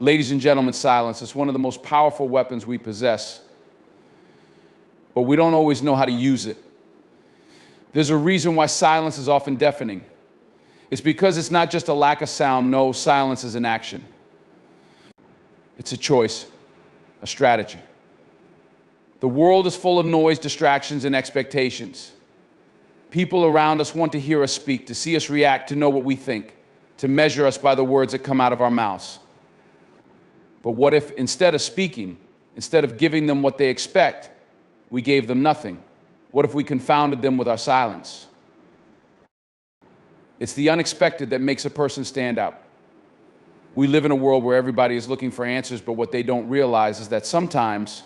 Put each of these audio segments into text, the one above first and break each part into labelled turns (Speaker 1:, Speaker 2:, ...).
Speaker 1: Ladies and gentlemen, silence is one of the most powerful weapons we possess, but we don't always know how to use it. There's a reason why silence is often deafening. It's because it's not just a lack of sound. No, silence is an action. It's a choice, a strategy. The world is full of noise, distractions, and expectations. People around us want to hear us speak, to see us react, to know what we think, to measure us by the words that come out of our mouths. But what if instead of speaking, instead of giving them what they expect, we gave them nothing? What if we confounded them with our silence? It's the unexpected that makes a person stand out. We live in a world where everybody is looking for answers, but what they don't realize is that sometimes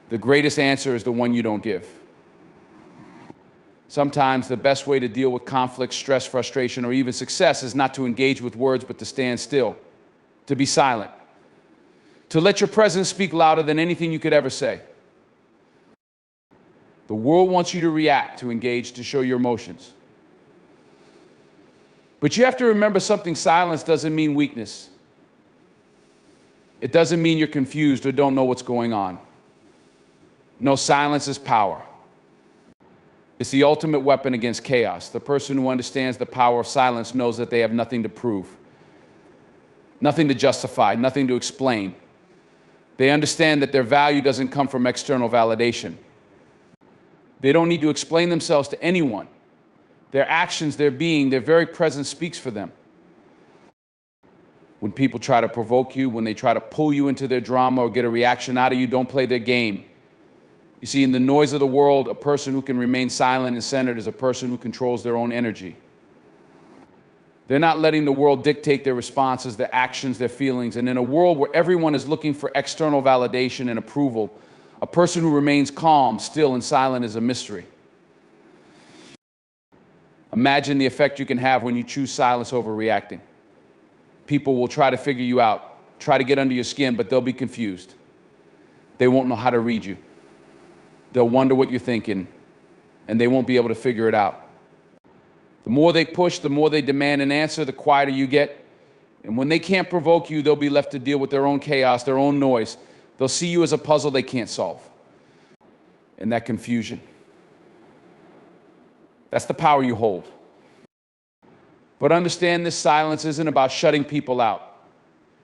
Speaker 1: the greatest answer is the one you don't give. Sometimes the best way to deal with conflict, stress, frustration, or even success is not to engage with words, but to stand still, to be silent, to let your presence speak louder than anything you could ever say. The world wants you to react, to engage, to show your emotions. But you have to remember something: silence doesn't mean weakness. It doesn't mean you're confused or don't know what's going on. No, silence is power. It's the ultimate weapon against chaos. The person who understands the power of silence knows that they have nothing to prove, nothing to justify, nothing to explain. They understand that their value doesn't come from external validation. They don't need to explain themselves to anyone. Their actions, their being, their very presence speaks for them. When people try to provoke you, when they try to pull you into their drama or get a reaction out of you, don't play their game. You see, in the noise of the world, a person who can remain silent and centered is a person who controls their own energy. They're not letting the world dictate their responses, their actions, their feelings. And in a world where everyone is looking for external validation and approval, a person who remains calm, still, and silent is a mystery. Imagine the effect you can have when you choose silence over reacting. People will try to figure you out, try to get under your skin, but they'll be confused. They won't know how to read you. They'll wonder what you're thinking, and they won't be able to figure it out. The more they push, the more they demand an answer, the quieter you get. And when they can't provoke you, they'll be left to deal with their own chaos, their own noise. They'll see you as a puzzle they can't solve. And that confusion, that's the power you hold. But understand, this silence isn't about shutting people out.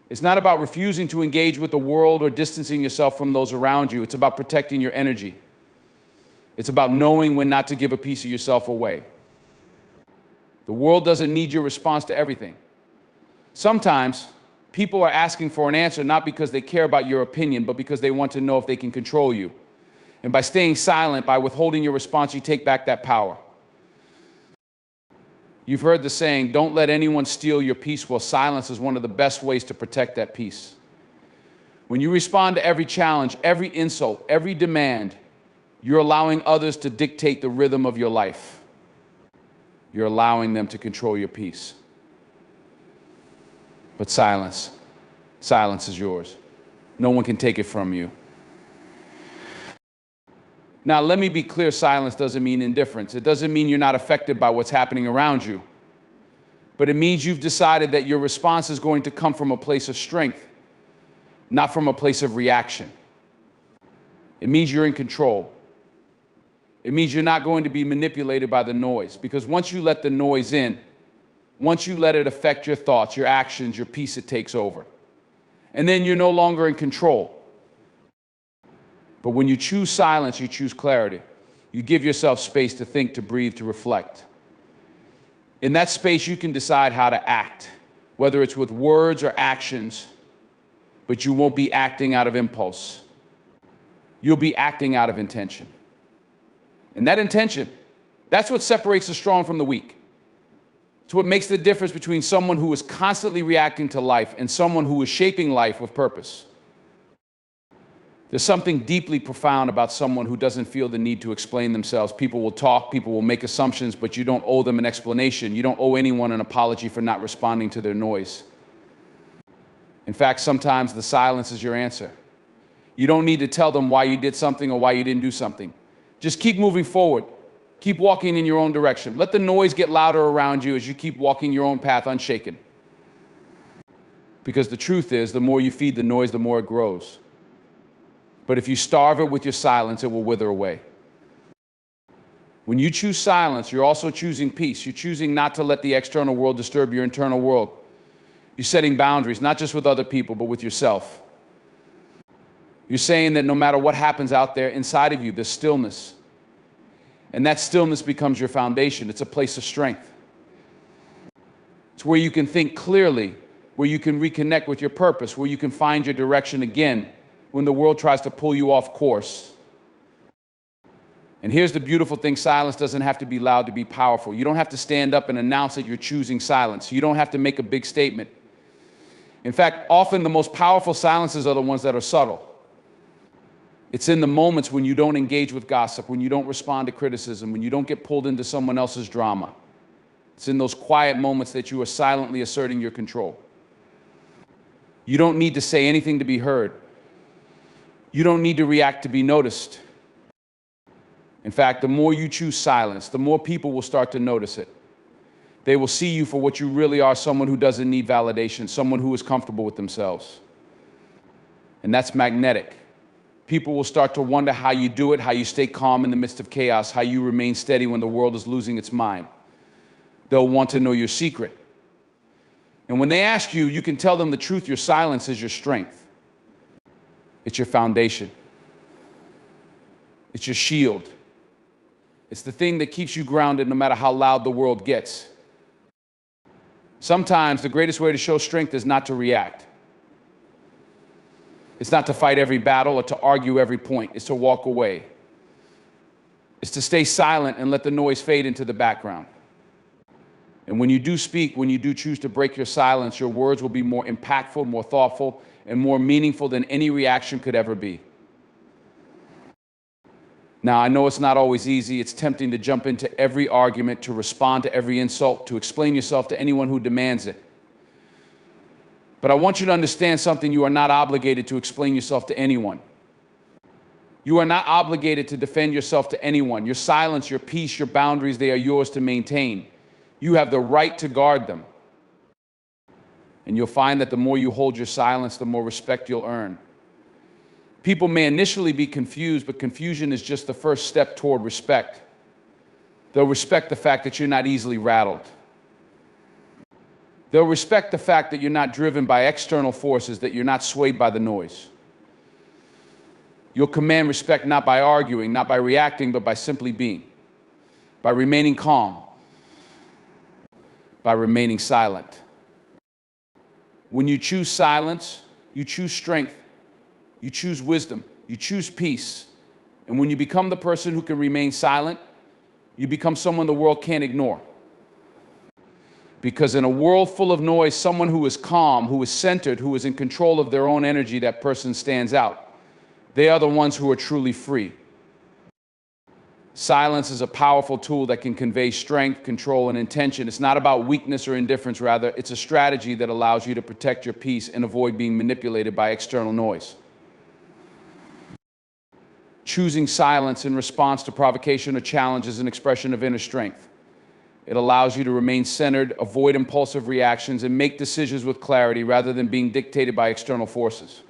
Speaker 1: It's not about refusing to engage with the world or distancing yourself from those around you. It's about protecting your energy. It's about knowing when not to give a piece of yourself away. The world doesn't need your response to everything. Sometimes people are asking for an answer not because they care about your opinion, but because they want to know if they can control you. And by staying silent, by withholding your response, you take back that power. You've heard the saying, don't let anyone steal your peace. Well, silence is one of the best ways to protect that peace. When you respond to every challenge, every insult, every demand, you're allowing others to dictate the rhythm of your life. You're allowing them to control your peace. But silence is yours. No one can take it from you. Now, let me be clear, silence doesn't mean indifference. It doesn't mean you're not affected by what's happening around you. But it means you've decided that your response is going to come from a place of strength, not from a place of reaction. It means you're in control. It means you're not going to be manipulated by the noise, because once you let the noise in, once you let it affect your thoughts, your actions, your peace, it takes over. And then you're no longer in control. But when you choose silence, you choose clarity. You give yourself space to think, to breathe, to reflect. In that space, you can decide how to act, whether it's with words or actions, but you won't be acting out of impulse. You'll be acting out of intention. And that intention, that's what separates the strong from the weak. It's what makes the difference between someone who is constantly reacting to life and someone who is shaping life with purpose. There's something deeply profound about someone who doesn't feel the need to explain themselves. People will talk, people will make assumptions, but you don't owe them an explanation. You don't owe anyone an apology for not responding to their noise. In fact, sometimes the silence is your answer. You don't need to tell them why you did something or why you didn't do something. Just keep moving forward. Keep walking in your own direction. Let the noise get louder around you as you keep walking your own path unshaken. Because the truth is, the more you feed the noise, the more it grows. But if you starve it with your silence, it will wither away. When you choose silence, you're also choosing peace. You're choosing not to let the external world disturb your internal world. You're setting boundaries, not just with other people, but with yourself. You're saying that no matter what happens out there, inside of you, there's stillness. And that stillness becomes your foundation. It's a place of strength. It's where you can think clearly, where you can reconnect with your purpose, where you can find your direction again when the world tries to pull you off course. And here's the beautiful thing: silence doesn't have to be loud to be powerful. You don't have to stand up and announce that you're choosing silence. You don't have to make a big statement. In fact, often the most powerful silences are the ones that are subtle. It's in the moments when you don't engage with gossip, when you don't respond to criticism, when you don't get pulled into someone else's drama. It's in those quiet moments that you are silently asserting your control. You don't need to say anything to be heard. You don't need to react to be noticed. In fact, the more you choose silence, the more people will start to notice it. They will see you for what you really are: someone who doesn't need validation, someone who is comfortable with themselves. And that's magnetic. People will start to wonder how you do it, how you stay calm in the midst of chaos, how you remain steady when the world is losing its mind. They'll want to know your secret. And when they ask you, you can tell them the truth. Your silence is your strength. It's your foundation. It's your shield. It's the thing that keeps you grounded no matter how loud the world gets. Sometimes the greatest way to show strength is not to react. It's not to fight every battle or to argue every point. It's to walk away. It's to stay silent and let the noise fade into the background. And when you do speak, when you do choose to break your silence, your words will be more impactful, more thoughtful, and more meaningful than any reaction could ever be. Now, I know it's not always easy. It's tempting to jump into every argument, to respond to every insult, to explain yourself to anyone who demands it. But I want you to understand something: you are not obligated to explain yourself to anyone. You are not obligated to defend yourself to anyone. Your silence, your peace, your boundaries, they are yours to maintain. You have the right to guard them. And you'll find that the more you hold your silence, the more respect you'll earn. People may initially be confused, but confusion is just the first step toward respect. They'll respect the fact that you're not easily rattled. They'll respect the fact that you're not driven by external forces, that you're not swayed by the noise. You'll command respect not by arguing, not by reacting, but by simply being, by remaining calm, by remaining silent. When you choose silence, you choose strength, you choose wisdom, you choose peace. And when you become the person who can remain silent, you become someone the world can't ignore. Because in a world full of noise, someone who is calm, who is centered, who is in control of their own energy, that person stands out. They are the ones who are truly free. Silence is a powerful tool that can convey strength, control, and intention. It's not about weakness or indifference. Rather, it's a strategy that allows you to protect your peace and avoid being manipulated by external noise. Choosing silence in response to provocation or challenge is an expression of inner strength. It allows you to remain centered, avoid impulsive reactions, and make decisions with clarity rather than being dictated by external forces.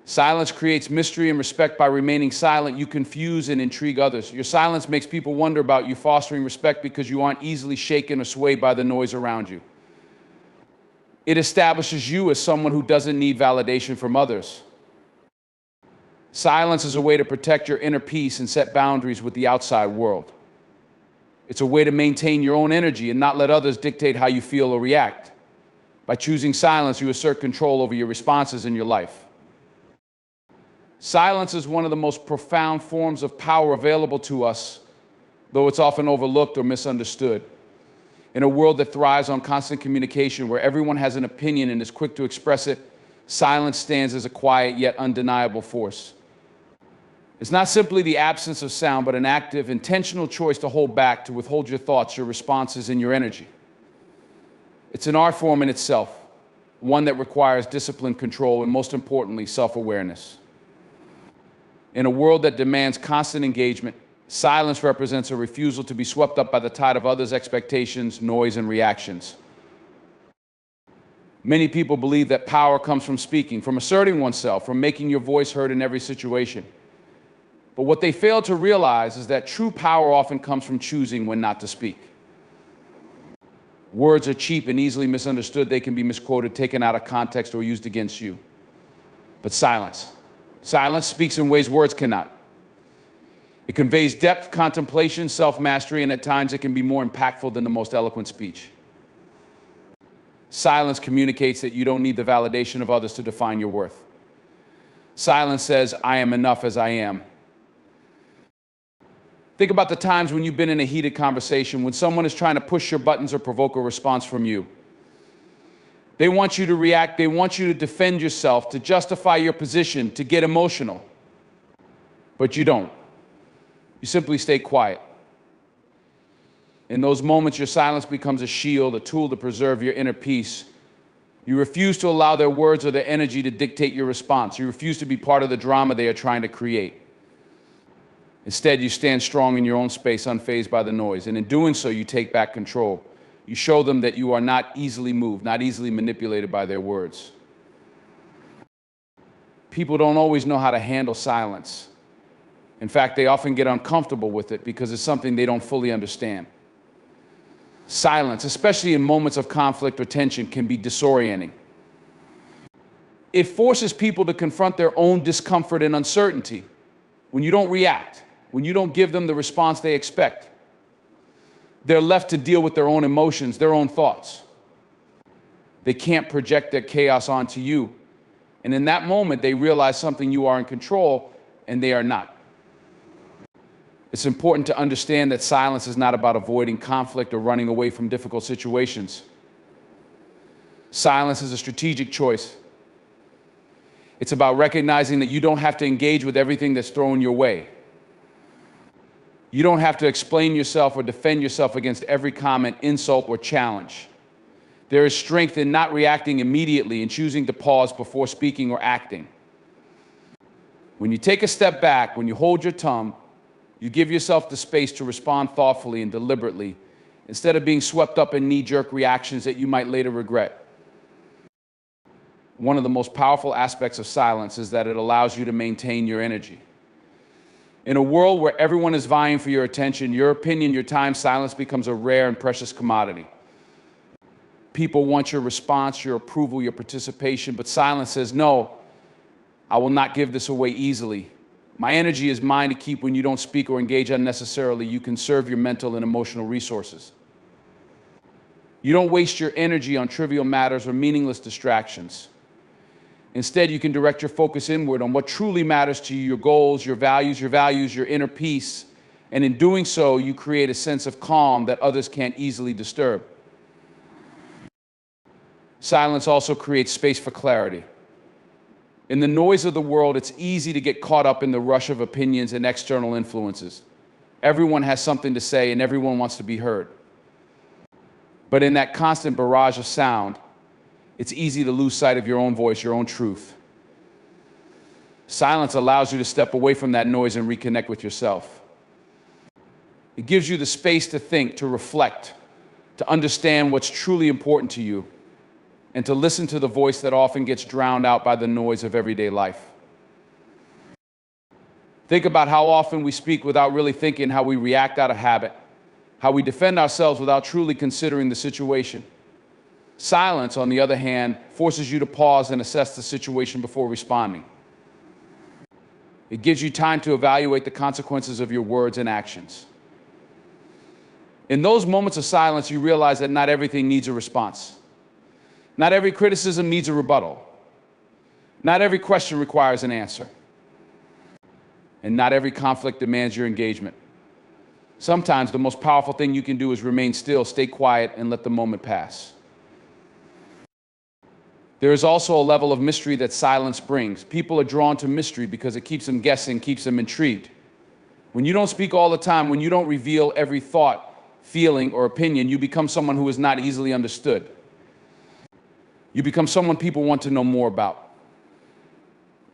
Speaker 1: Silence creates mystery and respect. By remaining silent, you confuse and intrigue others. Your silence makes people wonder about you, fostering respect because you aren't easily shaken or swayed by the noise around you. It establishes you as someone who doesn't need validation from others. Silence is a way to protect your inner peace and set boundaries with the outside world. It's a way to maintain your own energy and not let others dictate how you feel or react. By choosing silence, you assert control over your responses in your life. Silence is one of the most profound forms of power available to us, though it's often overlooked or misunderstood. In a world that thrives on constant communication, where everyone has an opinion and is quick to express it, silence stands as a quiet yet undeniable force. It's not simply the absence of sound, but an active, intentional choice to hold back, to withhold your thoughts, your responses, and your energy. It's an art form in itself, one that requires discipline, control, and most importantly, self-awareness. In a world that demands constant engagement, silence represents a refusal to be swept up by the tide of others' expectations, noise, and reactions. Many people believe that power comes from speaking, from asserting oneself, from making your voice heard in every situation. But what they fail to realize is that true power often comes from choosing when not to speak. Words are cheap and easily misunderstood. They can be misquoted, taken out of context, or used against you. But silence. Silence speaks in ways words cannot. It conveys depth, contemplation, self-mastery, and at times it can be more impactful than the most eloquent speech. Silence communicates that you don't need the validation of others to define your worth. Silence says, I am enough as I am. Think about the times when you've been in a heated conversation, when someone is trying to push your buttons or provoke a response from you. They want you to react, they want you to defend yourself, to justify your position, to get emotional. But you don't. You simply stay quiet. In those moments, your silence becomes a shield, a tool to preserve your inner peace. You refuse to allow their words or their energy to dictate your response. You refuse to be part of the drama they are trying to create. Instead, you stand strong in your own space, unfazed by the noise. And in doing so, you take back control. You show them that you are not easily moved, not easily manipulated by their words. People don't always know how to handle silence. In fact, they often get uncomfortable with it because it's something they don't fully understand. Silence, especially in moments of conflict or tension, can be disorienting. It forces people to confront their own discomfort and uncertainty. When you don't react, when you don't give them the response they expect, they're left to deal with their own emotions, their own thoughts. They can't project their chaos onto you. And in that moment, they realize something: you are in control and they are not. It's important to understand that silence is not about avoiding conflict or running away from difficult situations. Silence is a strategic choice. It's about recognizing that you don't have to engage with everything that's thrown your way. You don't have to explain yourself or defend yourself against every comment, insult, or challenge. There is strength in not reacting immediately and choosing to pause before speaking or acting. When you take a step back, when you hold your tongue, you give yourself the space to respond thoughtfully and deliberately, instead of being swept up in knee-jerk reactions that you might later regret. One of the most powerful aspects of silence is that it allows you to maintain your energy. In a world where everyone is vying for your attention, your opinion, your time, silence becomes a rare and precious commodity. People want your response, your approval, your participation, but silence says, no, I will not give this away easily. My energy is mine to keep. When you don't speak or engage unnecessarily, you conserve your mental and emotional resources. You don't waste your energy on trivial matters or meaningless distractions. Instead, you can direct your focus inward on what truly matters to you: your goals, your values, your inner peace. And in doing so, you create a sense of calm that others can't easily disturb. Silence also creates space for clarity. In the noise of the world, it's easy to get caught up in the rush of opinions and external influences. Everyone has something to say and everyone wants to be heard. But in that constant barrage of sound, it's easy to lose sight of your own voice, your own truth. Silence allows you to step away from that noise and reconnect with yourself. It gives you the space to think, to reflect, to understand what's truly important to you, and to listen to the voice that often gets drowned out by the noise of everyday life. Think about how often we speak without really thinking, how we react out of habit, how we defend ourselves without truly considering the situation. Silence, on the other hand, forces you to pause and assess the situation before responding. It gives you time to evaluate the consequences of your words and actions. In those moments of silence, you realize that not everything needs a response. Not every criticism needs a rebuttal. Not every question requires an answer. And not every conflict demands your engagement. Sometimes the most powerful thing you can do is remain still, stay quiet, and let the moment pass. There is also a level of mystery that silence brings. People are drawn to mystery because it keeps them guessing, keeps them intrigued. When you don't speak all the time, when you don't reveal every thought, feeling, or opinion, you become someone who is not easily understood. You become someone people want to know more about.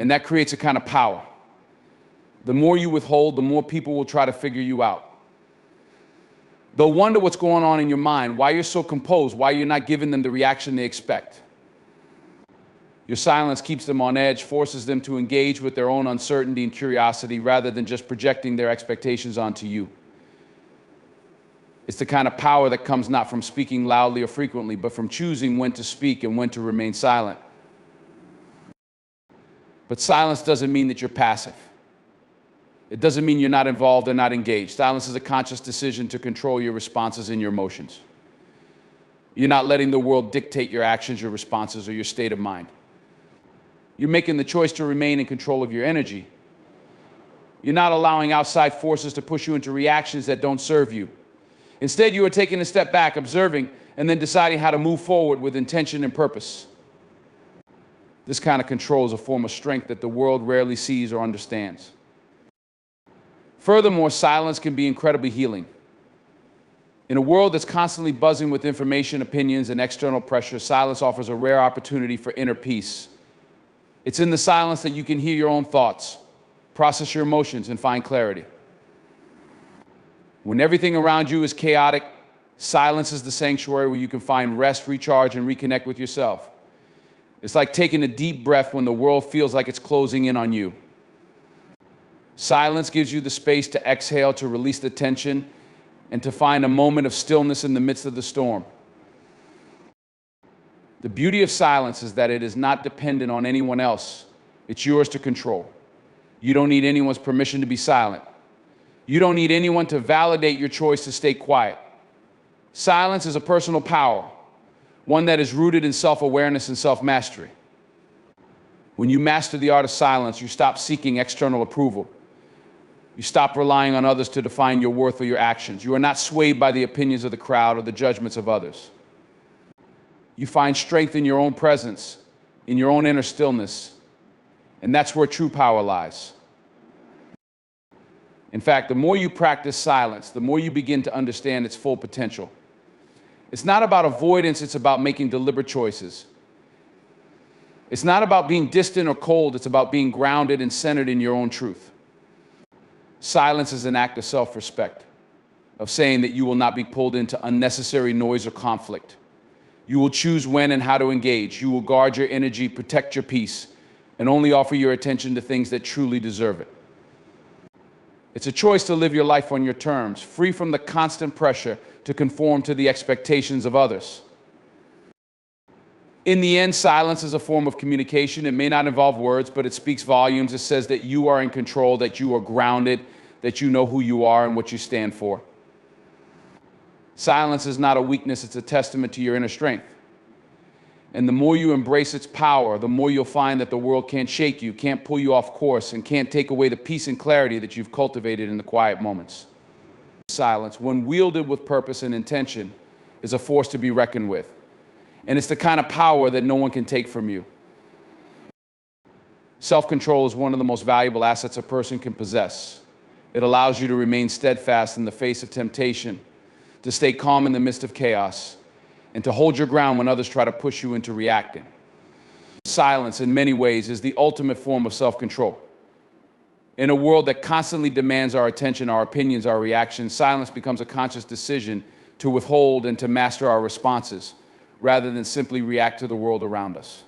Speaker 1: And that creates a kind of power. The more you withhold, the more people will try to figure you out. They'll wonder what's going on in your mind, why you're so composed, why you're not giving them the reaction they expect. Your silence keeps them on edge, forces them to engage with their own uncertainty and curiosity rather than just projecting their expectations onto you. It's the kind of power that comes not from speaking loudly or frequently, but from choosing when to speak and when to remain silent. But silence doesn't mean that you're passive. It doesn't mean you're not involved or not engaged. Silence is a conscious decision to control your responses and your emotions. You're not letting the world dictate your actions, your responses, or your state of mind. You're making the choice to remain in control of your energy. You're not allowing outside forces to push you into reactions that don't serve you. Instead, you are taking a step back, observing, and then deciding how to move forward with intention and purpose. This kind of control is a form of strength that the world rarely sees or understands. Furthermore, silence can be incredibly healing. In a world that's constantly buzzing with information, opinions, and external pressure, silence offers a rare opportunity for inner peace. It's in the silence that you can hear your own thoughts, process your emotions, and find clarity. When everything around you is chaotic, silence is the sanctuary where you can find rest, recharge, and reconnect with yourself. It's like taking a deep breath when the world feels like it's closing in on you. Silence gives you the space to exhale, to release the tension, and to find a moment of stillness in the midst of the storm. The beauty of silence is that it is not dependent on anyone else. It's yours to control. You don't need anyone's permission to be silent. You don't need anyone to validate your choice to stay quiet. Silence is a personal power, one that is rooted in self-awareness and self-mastery. When you master the art of silence, you stop seeking external approval. You stop relying on others to define your worth or your actions. You are not swayed by the opinions of the crowd or the judgments of others. You find strength in your own presence, in your own inner stillness, and that's where true power lies. In fact, the more you practice silence, the more you begin to understand its full potential. It's not about avoidance, it's about making deliberate choices. It's not about being distant or cold, it's about being grounded and centered in your own truth. Silence is an act of self-respect, of saying that you will not be pulled into unnecessary noise or conflict. You will choose when and how to engage. You will guard your energy, protect your peace, and only offer your attention to things that truly deserve it. It's a choice to live your life on your terms, free from the constant pressure to conform to the expectations of others. In the end, silence is a form of communication. It may not involve words, but it speaks volumes. It says that you are in control, that you are grounded, that you know who you are and what you stand for. Silence is not a weakness, it's a testament to your inner strength. And the more you embrace its power, the more you'll find that the world can't shake you, can't pull you off course, and can't take away the peace and clarity that you've cultivated in the quiet moments. Silence, when wielded with purpose and intention, is a force to be reckoned with. And it's the kind of power that no one can take from you. Self-control is one of the most valuable assets a person can possess. It allows you to remain steadfast in the face of temptation, to stay calm in the midst of chaos, and to hold your ground when others try to push you into reacting. Silence, in many ways, is the ultimate form of self-control. In a world that constantly demands our attention, our opinions, our reactions, silence becomes a conscious decision to withhold and to master our responses, rather than simply react to the world around us.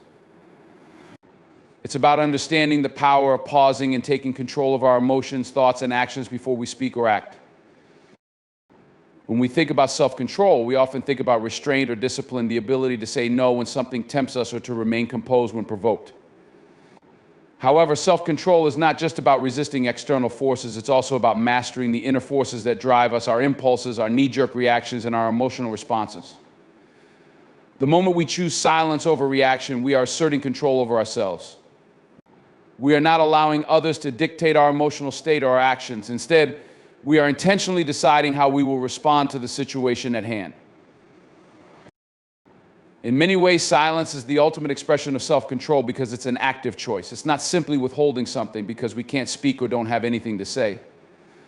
Speaker 1: It's about understanding the power of pausing and taking control of our emotions, thoughts, and actions before we speak or act. When we think about self-control, we often think about restraint or discipline, the ability to say no when something tempts us or to remain composed when provoked. However, self-control is not just about resisting external forces, it's also about mastering the inner forces that drive us, our impulses, our knee-jerk reactions, and our emotional responses. The moment we choose silence over reaction, we are asserting control over ourselves. We are not allowing others to dictate our emotional state or our actions. Instead, we are intentionally deciding how we will respond to the situation at hand. In many ways, silence is the ultimate expression of self-control because it's an active choice. It's not simply withholding something because we can't speak or don't have anything to say.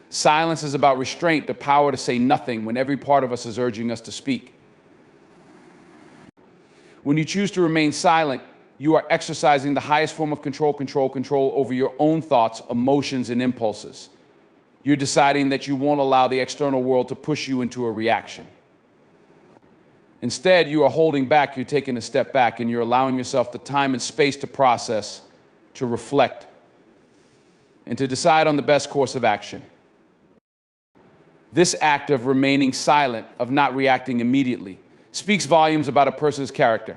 Speaker 1: Silence is about restraint, the power to say nothing when every part of us is urging us to speak. When you choose to remain silent, you are exercising the highest form of control over your own thoughts, emotions, and impulses. You're deciding that you won't allow the external world to push you into a reaction. Instead, you are holding back, you're taking a step back, and you're allowing yourself the time and space to process, to reflect, and to decide on the best course of action. This act of remaining silent, of not reacting immediately, speaks volumes about a person's character.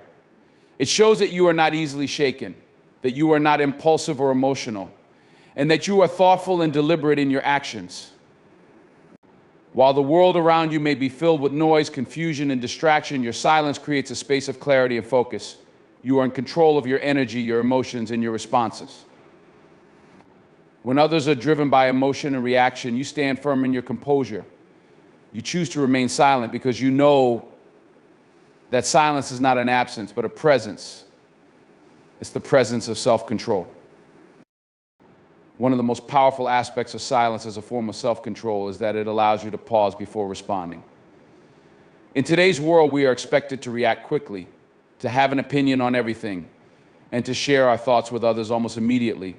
Speaker 1: It shows that you are not easily shaken, that you are not impulsive or emotional, and that you are thoughtful and deliberate in your actions. While the world around you may be filled with noise, confusion, and distraction, your silence creates a space of clarity and focus. You are in control of your energy, your emotions, and your responses. When others are driven by emotion and reaction, you stand firm in your composure. You choose to remain silent because you know that silence is not an absence, but a presence. It's the presence of self-control. One of the most powerful aspects of silence as a form of self-control is that it allows you to pause before responding. In today's world, we are expected to react quickly, to have an opinion on everything, and to share our thoughts with others almost immediately.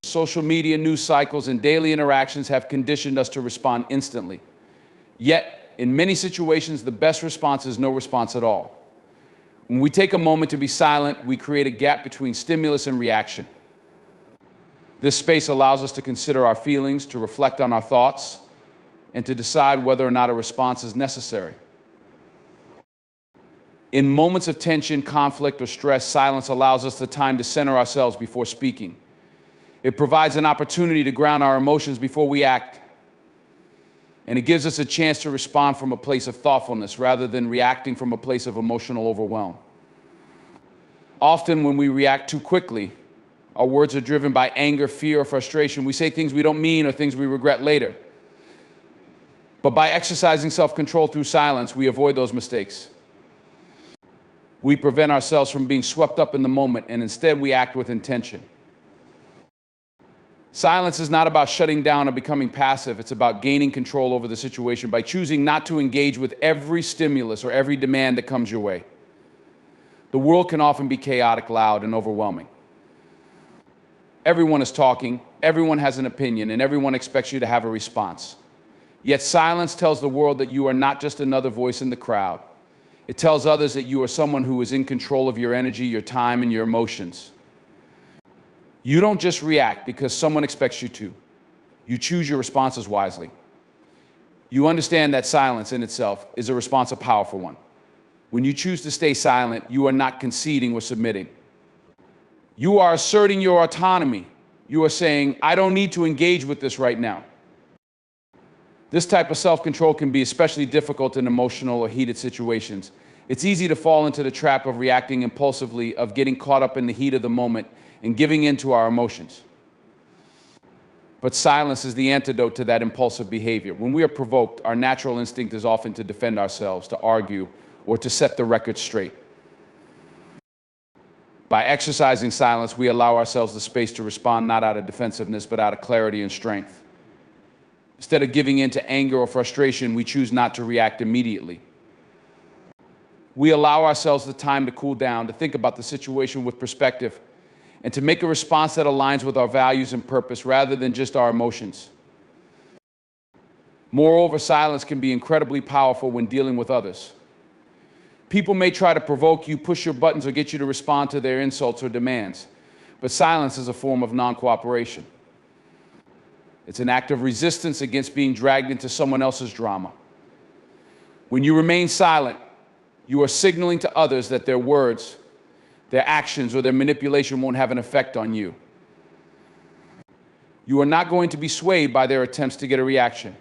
Speaker 1: Social media, news cycles, and daily interactions have conditioned us to respond instantly. Yet, in many situations, the best response is no response at all. When we take a moment to be silent, we create a gap between stimulus and reaction. This space allows us to consider our feelings, to reflect on our thoughts, and to decide whether or not a response is necessary. In moments of tension, conflict, or stress, silence allows us the time to center ourselves before speaking. It provides an opportunity to ground our emotions before we act. And it gives us a chance to respond from a place of thoughtfulness rather than reacting from a place of emotional overwhelm. Often when we react too quickly, our words are driven by anger, fear, or frustration. We say things we don't mean or things we regret later. But by exercising self-control through silence, we avoid those mistakes. We prevent ourselves from being swept up in the moment, and instead we act with intention. Silence is not about shutting down or becoming passive. It's about gaining control over the situation by choosing not to engage with every stimulus or every demand that comes your way. The world can often be chaotic, loud, and overwhelming. Everyone is talking, everyone has an opinion, and everyone expects you to have a response. Yet silence tells the world that you are not just another voice in the crowd. It tells others that you are someone who is in control of your energy, your time, and your emotions. You don't just react because someone expects you to. You choose your responses wisely. You understand that silence in itself is a response, a powerful one. When you choose to stay silent, you are not conceding or submitting. You are asserting your autonomy. You are saying, I don't need to engage with this right now. This type of self-control can be especially difficult in emotional or heated situations. It's easy to fall into the trap of reacting impulsively, of getting caught up in the heat of the moment and giving in to our emotions. But silence is the antidote to that impulsive behavior. When we are provoked, our natural instinct is often to defend ourselves, to argue, or to set the record straight. By exercising silence, we allow ourselves the space to respond not out of defensiveness, but out of clarity and strength. Instead of giving in to anger or frustration, we choose not to react immediately. We allow ourselves the time to cool down, to think about the situation with perspective, and to make a response that aligns with our values and purpose rather than just our emotions. Moreover, silence can be incredibly powerful when dealing with others. People may try to provoke you, push your buttons, or get you to respond to their insults or demands. But silence is a form of non-cooperation. It's an act of resistance against being dragged into someone else's drama. When you remain silent, you are signaling to others that their words, their actions, or their manipulation won't have an effect on you. You are not going to be swayed by their attempts to get a reaction.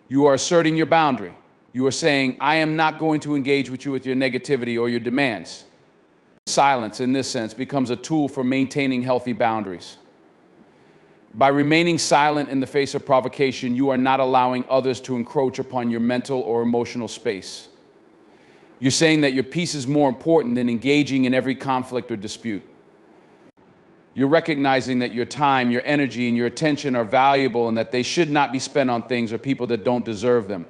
Speaker 1: You are asserting your boundary. You are saying, I am not going to engage with you with your negativity or your demands. Silence, in this sense, becomes a tool for maintaining healthy boundaries. By remaining silent in the face of provocation, you are not allowing others to encroach upon your mental or emotional space. You're saying that your peace is more important than engaging in every conflict or dispute. You're recognizing that your time, your energy, and your attention are valuable and that they should not be spent on things or people that don't deserve them.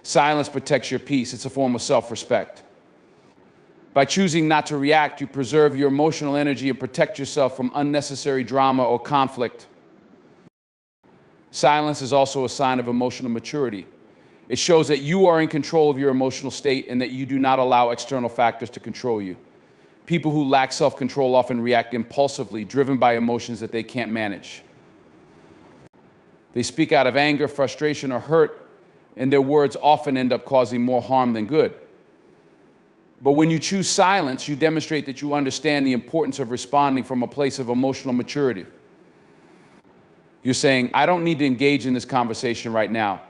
Speaker 1: Silence protects your peace. It's a form of self-respect. By choosing not to react, you preserve your emotional energy and protect yourself from unnecessary drama or conflict. Silence is also a sign of emotional maturity. It shows that you are in control of your emotional state and that you do not allow external factors to control you. People who lack self-control often react impulsively, driven by emotions that they can't manage. They speak out of anger, frustration, or hurt, and their words often end up causing more harm than good. But when you choose silence, you demonstrate that you understand the importance of responding from a place of emotional maturity. You're saying, I don't need to engage in this conversation right now.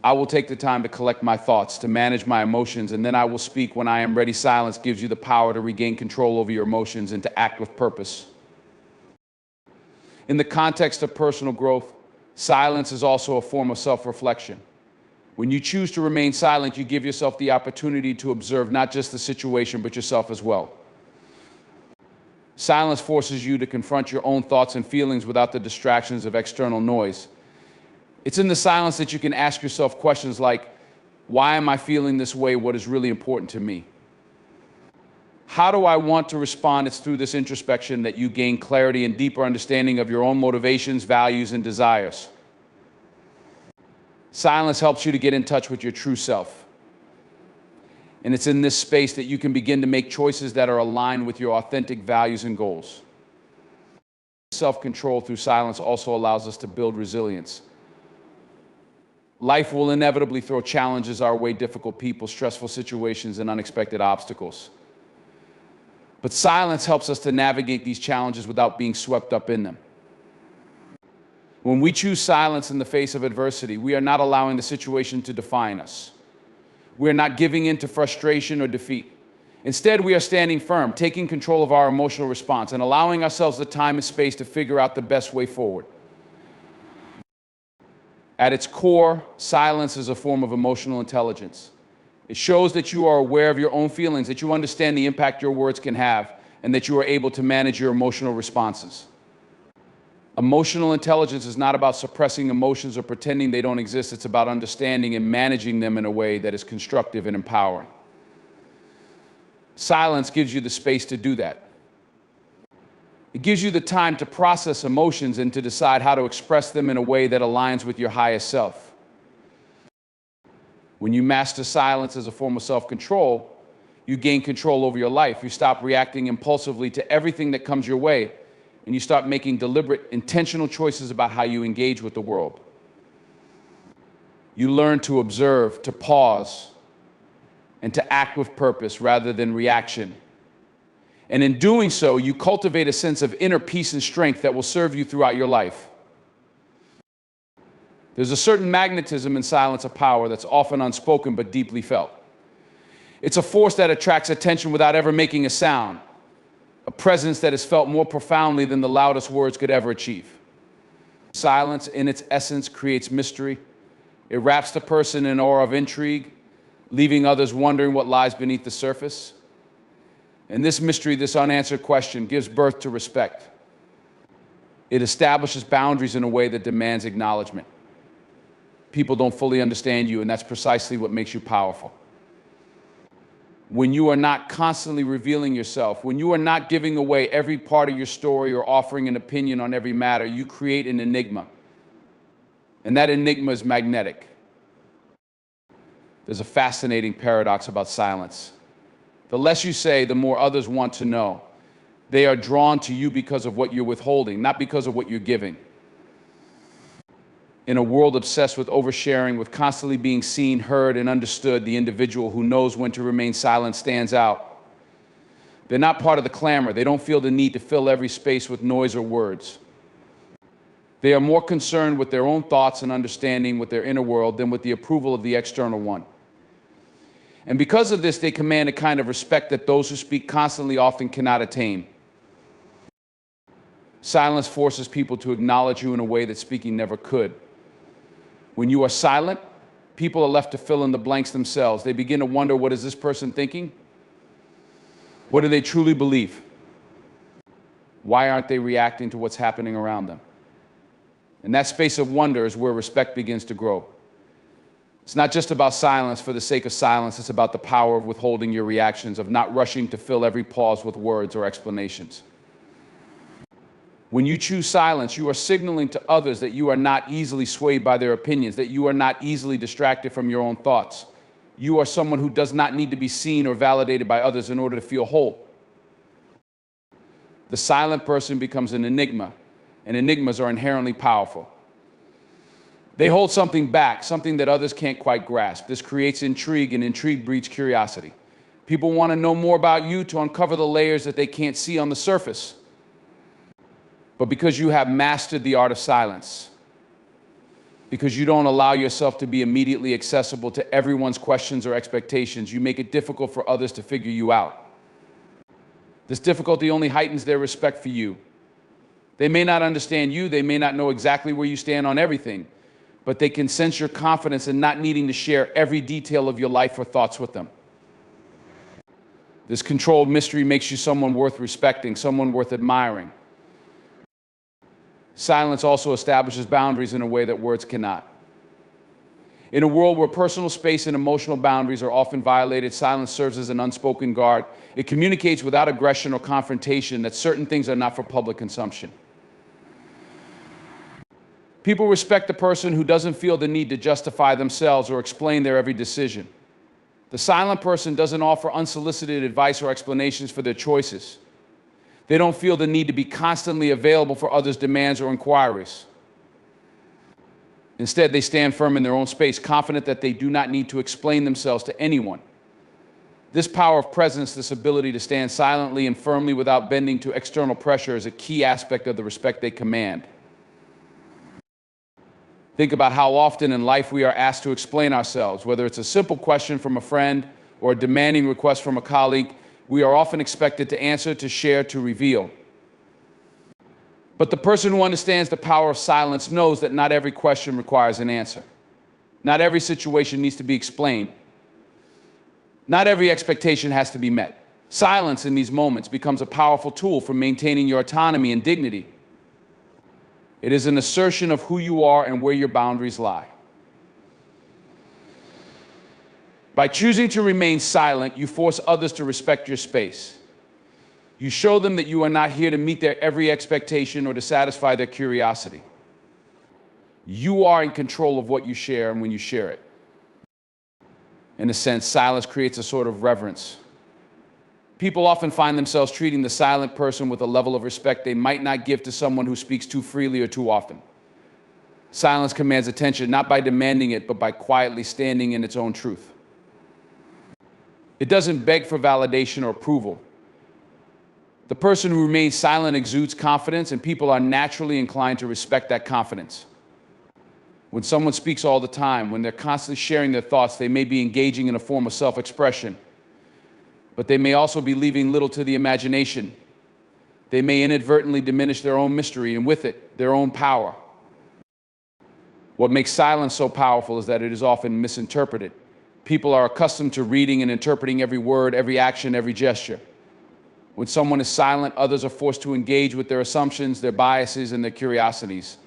Speaker 1: I will take the time to collect my thoughts, to manage my emotions, and then I will speak when I am ready. Silence gives you the power to regain control over your emotions and to act with purpose. In the context of personal growth, silence is also a form of self-reflection. When you choose to remain silent, you give yourself the opportunity to observe not just the situation, but yourself as well. Silence forces you to confront your own thoughts and feelings without the distractions of external noise. It's in the silence that you can ask yourself questions like, why am I feeling this way? What is really important to me? How do I want to respond? It's through this introspection that you gain clarity and deeper understanding of your own motivations, values, and desires. Silence helps you to get in touch with your true self. And it's in this space that you can begin to make choices that are aligned with your authentic values and goals. Self-control through silence also allows us to build resilience. Life will inevitably throw challenges our way, difficult people, stressful situations, and unexpected obstacles. But silence helps us to navigate these challenges without being swept up in them. When we choose silence in the face of adversity, we are not allowing the situation to define us. We are not giving in to frustration or defeat. Instead, we are standing firm, taking control of our emotional response, and allowing ourselves the time and space to figure out the best way forward. At its core, silence is a form of emotional intelligence. It shows that you are aware of your own feelings, that you understand the impact your words can have, and that you are able to manage your emotional responses. Emotional intelligence is not about suppressing emotions or pretending they don't exist. It's about understanding and managing them in a way that is constructive and empowering. Silence gives you the space to do that. It gives you the time to process emotions and to decide how to express them in a way that aligns with your highest self. When you master silence as a form of self-control, you gain control over your life. You stop reacting impulsively to everything that comes your way, and you start making deliberate, intentional choices about how you engage with the world. You learn to observe, to pause, and to act with purpose rather than reaction. And in doing so, you cultivate a sense of inner peace and strength that will serve you throughout your life. There's a certain magnetism in silence of power that's often unspoken but deeply felt. It's a force that attracts attention without ever making a sound, a presence that is felt more profoundly than the loudest words could ever achieve. Silence, in its essence, creates mystery. It wraps the person in an aura of intrigue, leaving others wondering what lies beneath the surface. And this mystery, this unanswered question, gives birth to respect. It establishes boundaries in a way that demands acknowledgement. People don't fully understand you, and that's precisely what makes you powerful. When you are not constantly revealing yourself, when you are not giving away every part of your story or offering an opinion on every matter, you create an enigma. And that enigma is magnetic. There's a fascinating paradox about silence. The less you say, the more others want to know. They are drawn to you because of what you're withholding, not because of what you're giving. In a world obsessed with oversharing, with constantly being seen, heard, and understood, the individual who knows when to remain silent stands out. They're not part of the clamor. They don't feel the need to fill every space with noise or words. They are more concerned with their own thoughts and understanding with their inner world than with the approval of the external one. And because of this, they command a kind of respect that those who speak constantly often cannot attain. Silence forces people to acknowledge you in a way that speaking never could. When you are silent, people are left to fill in the blanks themselves. They begin to wonder, what is this person thinking? What do they truly believe? Why aren't they reacting to what's happening around them? And that space of wonder is where respect begins to grow. It's not just about silence for the sake of silence. It's about the power of withholding your reactions, of not rushing to fill every pause with words or explanations. When you choose silence, you are signaling to others that you are not easily swayed by their opinions, that you are not easily distracted from your own thoughts. You are someone who does not need to be seen or validated by others in order to feel whole. The silent person becomes an enigma, and enigmas are inherently powerful. They hold something back, something that others can't quite grasp. This creates intrigue, and intrigue breeds curiosity. People want to know more about you to uncover the layers that they can't see on the surface. But because you have mastered the art of silence, because you don't allow yourself to be immediately accessible to everyone's questions or expectations, you make it difficult for others to figure you out. This difficulty only heightens their respect for you. They may not understand you, they may not know exactly where you stand on everything, but they can sense your confidence in not needing to share every detail of your life or thoughts with them. This controlled mystery makes you someone worth respecting, someone worth admiring. Silence also establishes boundaries in a way that words cannot. In a world where personal space and emotional boundaries are often violated, silence serves as an unspoken guard. It communicates without aggression or confrontation that certain things are not for public consumption. People respect the person who doesn't feel the need to justify themselves or explain their every decision. The silent person doesn't offer unsolicited advice or explanations for their choices. They don't feel the need to be constantly available for others' demands or inquiries. Instead, they stand firm in their own space, confident that they do not need to explain themselves to anyone. This power of presence, this ability to stand silently and firmly without bending to external pressure, is a key aspect of the respect they command. Think about how often in life we are asked to explain ourselves. Whether it's a simple question from a friend or a demanding request from a colleague, we are often expected to answer, to share, to reveal. But the person who understands the power of silence knows that not every question requires an answer. Not every situation needs to be explained. Not every expectation has to be met. Silence in these moments becomes a powerful tool for maintaining your autonomy and dignity. It is an assertion of who you are and where your boundaries lie. By choosing to remain silent, you force others to respect your space. You show them that you are not here to meet their every expectation or to satisfy their curiosity. You are in control of what you share and when you share it. In a sense, silence creates a sort of reverence. People often find themselves treating the silent person with a level of respect they might not give to someone who speaks too freely or too often. Silence commands attention, not by demanding it, but by quietly standing in its own truth. It doesn't beg for validation or approval. The person who remains silent exudes confidence, and people are naturally inclined to respect that confidence. When someone speaks all the time, when they're constantly sharing their thoughts, they may be engaging in a form of self-expression, but they may also be leaving little to the imagination. They may inadvertently diminish their own mystery, and with it, their own power. What makes silence so powerful is that it is often misinterpreted. People are accustomed to reading and interpreting every word, every action, every gesture. When someone is silent, others are forced to engage with their assumptions, their biases, and their curiosities.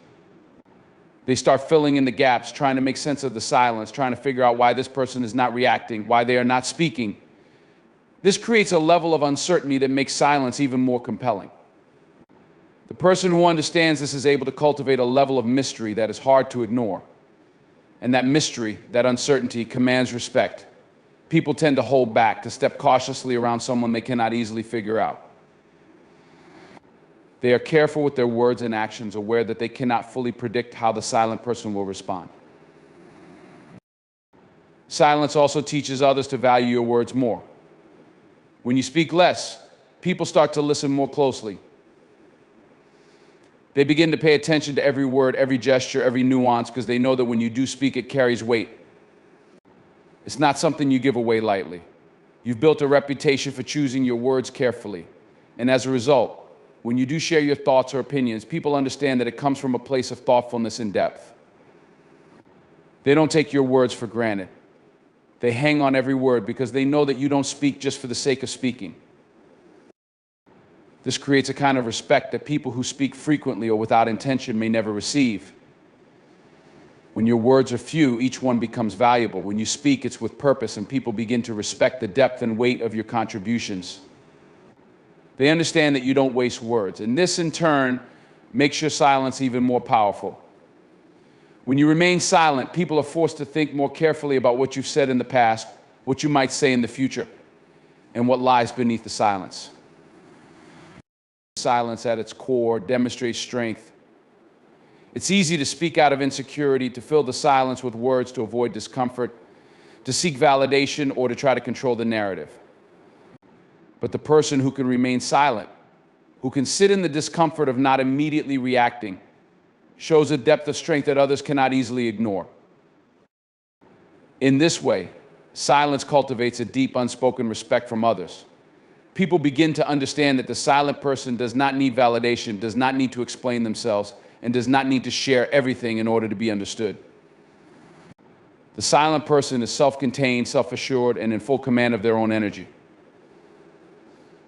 Speaker 1: They start filling in the gaps, trying to make sense of the silence, trying to figure out why this person is not reacting, why they are not speaking. This creates a level of uncertainty that makes silence even more compelling. The person who understands this is able to cultivate a level of mystery that is hard to ignore. And that mystery, that uncertainty, commands respect. People tend to hold back, to step cautiously around someone they cannot easily figure out. They are careful with their words and actions, aware that they cannot fully predict how the silent person will respond. Silence also teaches others to value your words more. When you speak less, people start to listen more closely. They begin to pay attention to every word, every gesture, every nuance, because they know that when you do speak, it carries weight. It's not something you give away lightly. You've built a reputation for choosing your words carefully. And as a result, when you do share your thoughts or opinions, people understand that it comes from a place of thoughtfulness and depth. They don't take your words for granted. They hang on every word because they know that you don't speak just for the sake of speaking. This creates a kind of respect that people who speak frequently or without intention may never receive. When your words are few, each one becomes valuable. When you speak, it's with purpose, and people begin to respect the depth and weight of your contributions. They understand that you don't waste words, and this in turn makes your silence even more powerful. When you remain silent, people are forced to think more carefully about what you've said in the past, what you might say in the future, and what lies beneath the silence. Silence at its core demonstrates strength. It's easy to speak out of insecurity, to fill the silence with words to avoid discomfort, to seek validation, or to try to control the narrative. But the person who can remain silent, who can sit in the discomfort of not immediately reacting, shows a depth of strength that others cannot easily ignore. In this way, silence cultivates a deep, unspoken respect from others. People begin to understand that the silent person does not need validation, does not need to explain themselves, and does not need to share everything in order to be understood. The silent person is self-contained, self-assured, and in full command of their own energy.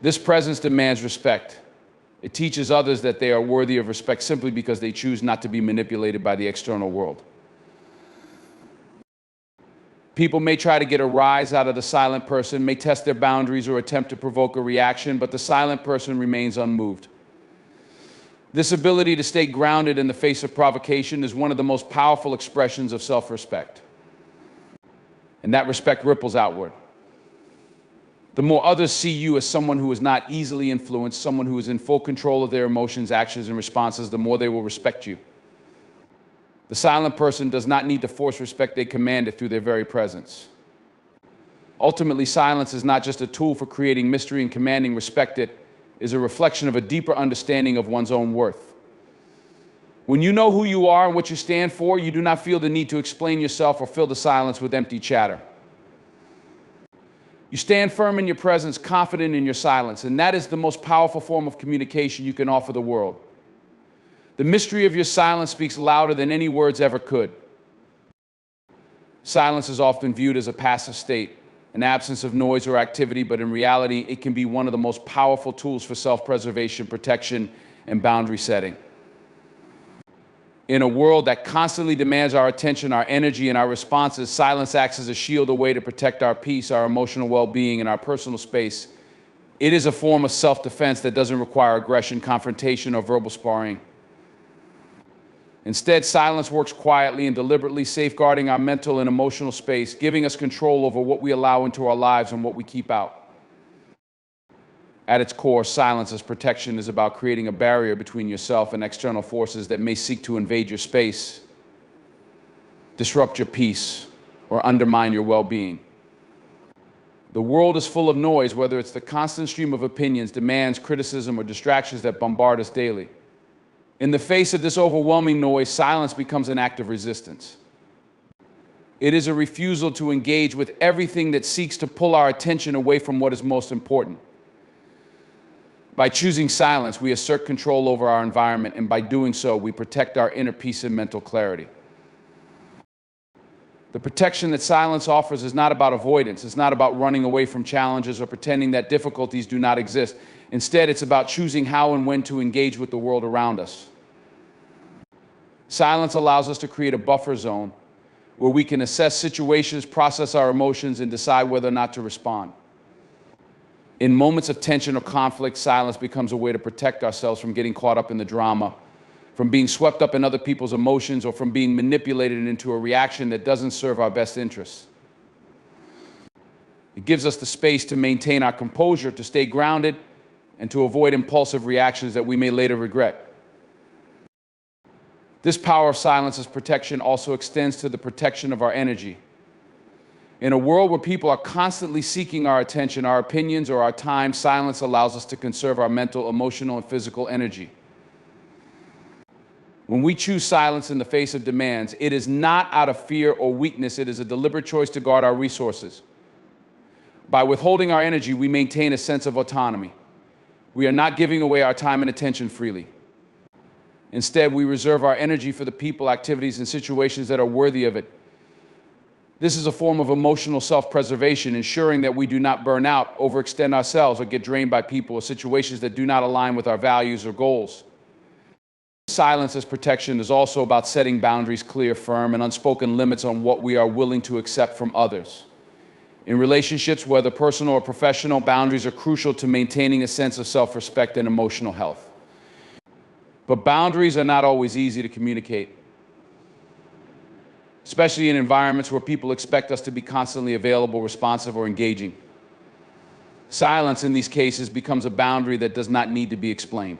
Speaker 1: This presence demands respect. It teaches others that they are worthy of respect simply because they choose not to be manipulated by the external world. People may try to get a rise out of the silent person, may test their boundaries or attempt to provoke a reaction, but the silent person remains unmoved. This ability to stay grounded in the face of provocation is one of the most powerful expressions of self-respect. And that respect ripples outward. The more others see you as someone who is not easily influenced, someone who is in full control of their emotions, actions, and responses, the more they will respect you. The silent person does not need to force respect, they command it through their very presence. Ultimately, silence is not just a tool for creating mystery and commanding respect, it is a reflection of a deeper understanding of one's own worth. When you know who you are and what you stand for, you do not feel the need to explain yourself or fill the silence with empty chatter. You stand firm in your presence, confident in your silence, and that is the most powerful form of communication you can offer the world. The mystery of your silence speaks louder than any words ever could. Silence is often viewed as a passive state, an absence of noise or activity, but in reality, it can be one of the most powerful tools for self-preservation, protection, and boundary setting. In a world that constantly demands our attention, our energy, and our responses, silence acts as a shield, a way to protect our peace, our emotional well-being, and our personal space. It is a form of self-defense that doesn't require aggression, confrontation, or verbal sparring. Instead, silence works quietly and deliberately, safeguarding our mental and emotional space, giving us control over what we allow into our lives and what we keep out. At its core, silence as protection is about creating a barrier between yourself and external forces that may seek to invade your space, disrupt your peace, or undermine your well-being. The world is full of noise, whether it's the constant stream of opinions, demands, criticism, or distractions that bombard us daily. In the face of this overwhelming noise, silence becomes an act of resistance. It is a refusal to engage with everything that seeks to pull our attention away from what is most important. By choosing silence, we assert control over our environment, and by doing so, we protect our inner peace and mental clarity. The protection that silence offers is not about avoidance. It's not about running away from challenges or pretending that difficulties do not exist. Instead, it's about choosing how and when to engage with the world around us. Silence allows us to create a buffer zone where we can assess situations, process our emotions, and decide whether or not to respond. In moments of tension or conflict, silence becomes a way to protect ourselves from getting caught up in the drama, from being swept up in other people's emotions, or from being manipulated into a reaction that doesn't serve our best interests. It gives us the space to maintain our composure, to stay grounded, and to avoid impulsive reactions that we may later regret. This power of silence as protection also extends to the protection of our energy. In a world where people are constantly seeking our attention, our opinions, or our time, silence allows us to conserve our mental, emotional, and physical energy. When we choose silence in the face of demands, it is not out of fear or weakness. It is a deliberate choice to guard our resources. By withholding our energy, we maintain a sense of autonomy. We are not giving away our time and attention freely. Instead, we reserve our energy for the people, activities, and situations that are worthy of it. This is a form of emotional self-preservation, ensuring that we do not burn out, overextend ourselves, or get drained by people or situations that do not align with our values or goals. Silence as protection is also about setting boundaries clear, firm, and unspoken limits on what we are willing to accept from others. In relationships, whether personal or professional, boundaries are crucial to maintaining a sense of self-respect and emotional health. But boundaries are not always easy to communicate, especially in environments where people expect us to be constantly available, responsive, or engaging. Silence in these cases becomes a boundary that does not need to be explained.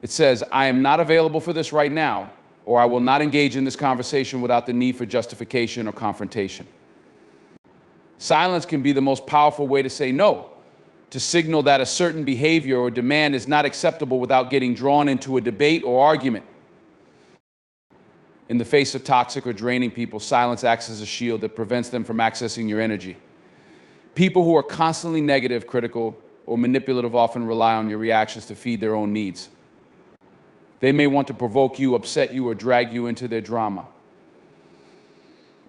Speaker 1: It says, I am not available for this right now, or I will not engage in this conversation without the need for justification or confrontation. Silence can be the most powerful way to say no, to signal that a certain behavior or demand is not acceptable without getting drawn into a debate or argument. In the face of toxic or draining people, silence acts as a shield that prevents them from accessing your energy. People who are constantly negative, critical, or manipulative often rely on your reactions to feed their own needs. They may want to provoke you, upset you, or drag you into their drama.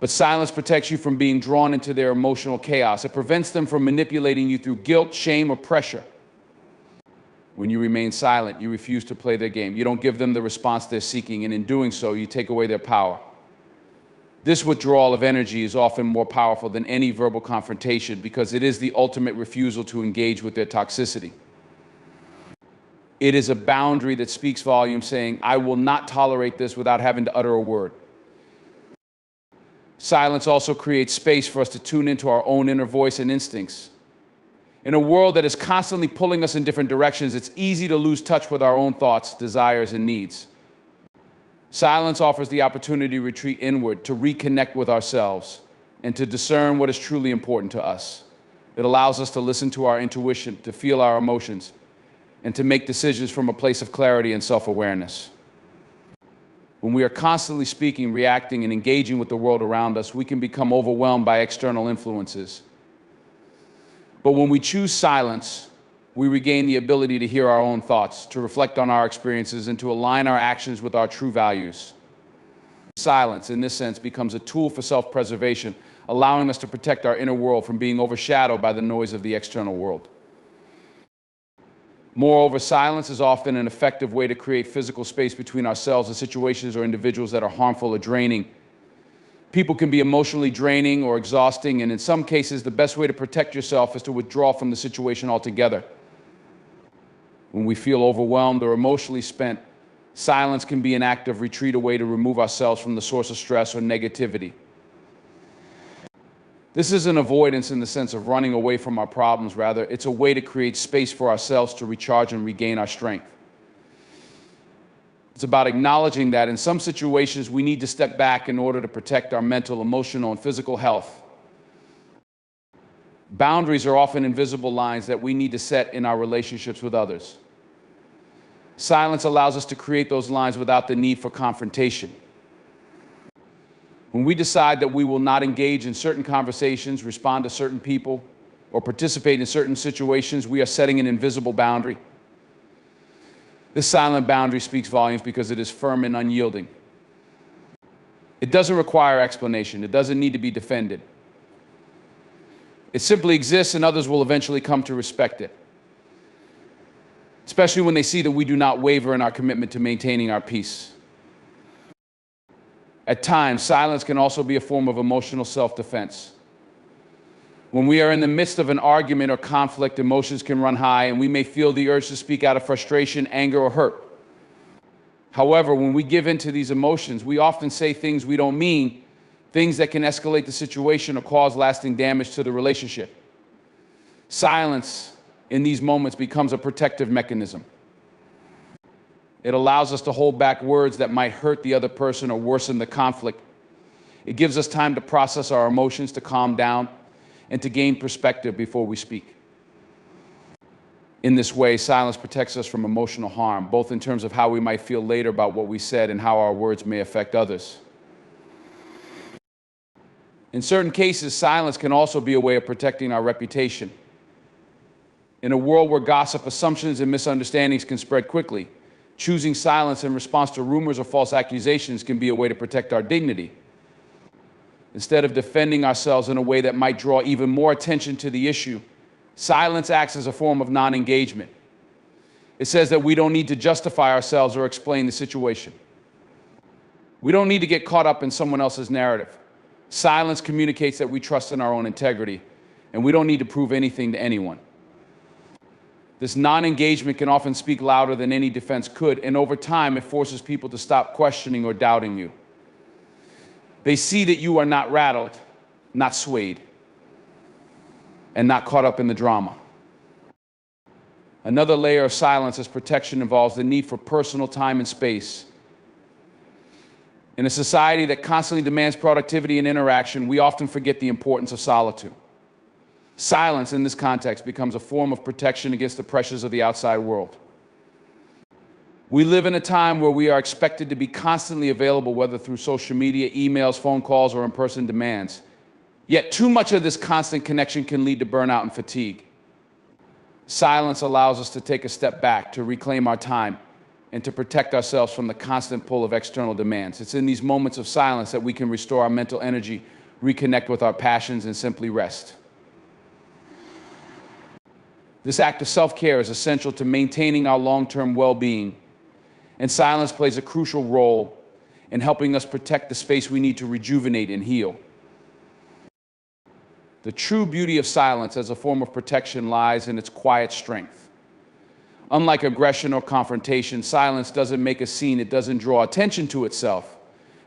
Speaker 1: But silence protects you from being drawn into their emotional chaos. It prevents them from manipulating you through guilt, shame, or pressure. When you remain silent, you refuse to play their game. You don't give them the response they're seeking, and in doing so, you take away their power. This withdrawal of energy is often more powerful than any verbal confrontation because it is the ultimate refusal to engage with their toxicity. It is a boundary that speaks volumes, saying, I will not tolerate this without having to utter a word. Silence also creates space for us to tune into our own inner voice and instincts. In a world that is constantly pulling us in different directions, it's easy to lose touch with our own thoughts, desires, and needs. Silence offers the opportunity to retreat inward, to reconnect with ourselves, and to discern what is truly important to us. It allows us to listen to our intuition, to feel our emotions, and to make decisions from a place of clarity and self-awareness. When we are constantly speaking, reacting, and engaging with the world around us, we can become overwhelmed by external influences. But when we choose silence, we regain the ability to hear our own thoughts, to reflect on our experiences, and to align our actions with our true values. Silence, in this sense, becomes a tool for self-preservation, allowing us to protect our inner world from being overshadowed by the noise of the external world. Moreover, silence is often an effective way to create physical space between ourselves and situations or individuals that are harmful or draining. People can be emotionally draining or exhausting, and in some cases, the best way to protect yourself is to withdraw from the situation altogether. When we feel overwhelmed or emotionally spent, silence can be an act of retreat, a way to remove ourselves from the source of stress or negativity. This isn't avoidance in the sense of running away from our problems. Rather, it's a way to create space for ourselves to recharge and regain our strength. It's about acknowledging that in some situations we need to step back in order to protect our mental, emotional, and physical health. Boundaries are often invisible lines that we need to set in our relationships with others. Silence allows us to create those lines without the need for confrontation. When we decide that we will not engage in certain conversations, respond to certain people, or participate in certain situations, we are setting an invisible boundary. This silent boundary speaks volumes because it is firm and unyielding. It doesn't require explanation. It doesn't need to be defended. It simply exists, and others will eventually come to respect it, especially when they see that we do not waver in our commitment to maintaining our peace. At times, silence can also be a form of emotional self-defense. When we are in the midst of an argument or conflict, emotions can run high, and we may feel the urge to speak out of frustration, anger, or hurt. However, when we give in to these emotions, we often say things we don't mean, things that can escalate the situation or cause lasting damage to the relationship. Silence in these moments becomes a protective mechanism. It allows us to hold back words that might hurt the other person or worsen the conflict. It gives us time to process our emotions, to calm down, and to gain perspective before we speak. In this way, silence protects us from emotional harm, both in terms of how we might feel later about what we said and how our words may affect others. In certain cases, silence can also be a way of protecting our reputation. In a world where gossip, assumptions, and misunderstandings can spread quickly, choosing silence in response to rumors or false accusations can be a way to protect our dignity. Instead of defending ourselves in a way that might draw even more attention to the issue, silence acts as a form of non-engagement. It says that we don't need to justify ourselves or explain the situation. We don't need to get caught up in someone else's narrative. Silence communicates that we trust in our own integrity, and we don't need to prove anything to anyone. This non-engagement can often speak louder than any defense could, and over time, it forces people to stop questioning or doubting you. They see that you are not rattled, not swayed, and not caught up in the drama. Another layer of silence as protection involves the need for personal time and space. In a society that constantly demands productivity and interaction, we often forget the importance of solitude. Silence in this context becomes a form of protection against the pressures of the outside world. We live in a time where we are expected to be constantly available, whether through social media, emails, phone calls, or in-person demands. Yet too much of this constant connection can lead to burnout and fatigue. Silence allows us to take a step back, to reclaim our time, and to protect ourselves from the constant pull of external demands. It's in these moments of silence that we can restore our mental energy, reconnect with our passions, and simply rest. This act of self-care is essential to maintaining our long-term well-being, and silence plays a crucial role in helping us protect the space we need to rejuvenate and heal. The true beauty of silence as a form of protection lies in its quiet strength. Unlike aggression or confrontation, silence doesn't make a scene, it doesn't draw attention to itself.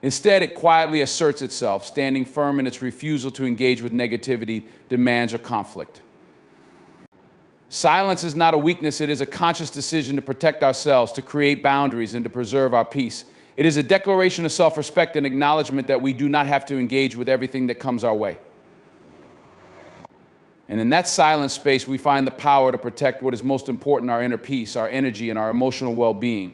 Speaker 1: Instead, it quietly asserts itself, standing firm in its refusal to engage with negativity, demands, or conflict. Silence is not a weakness, it is a conscious decision to protect ourselves, to create boundaries, and to preserve our peace. It is a declaration of self-respect and acknowledgement that we do not have to engage with everything that comes our way. And in that silent space, we find the power to protect what is most important, our inner peace, our energy, and our emotional well-being.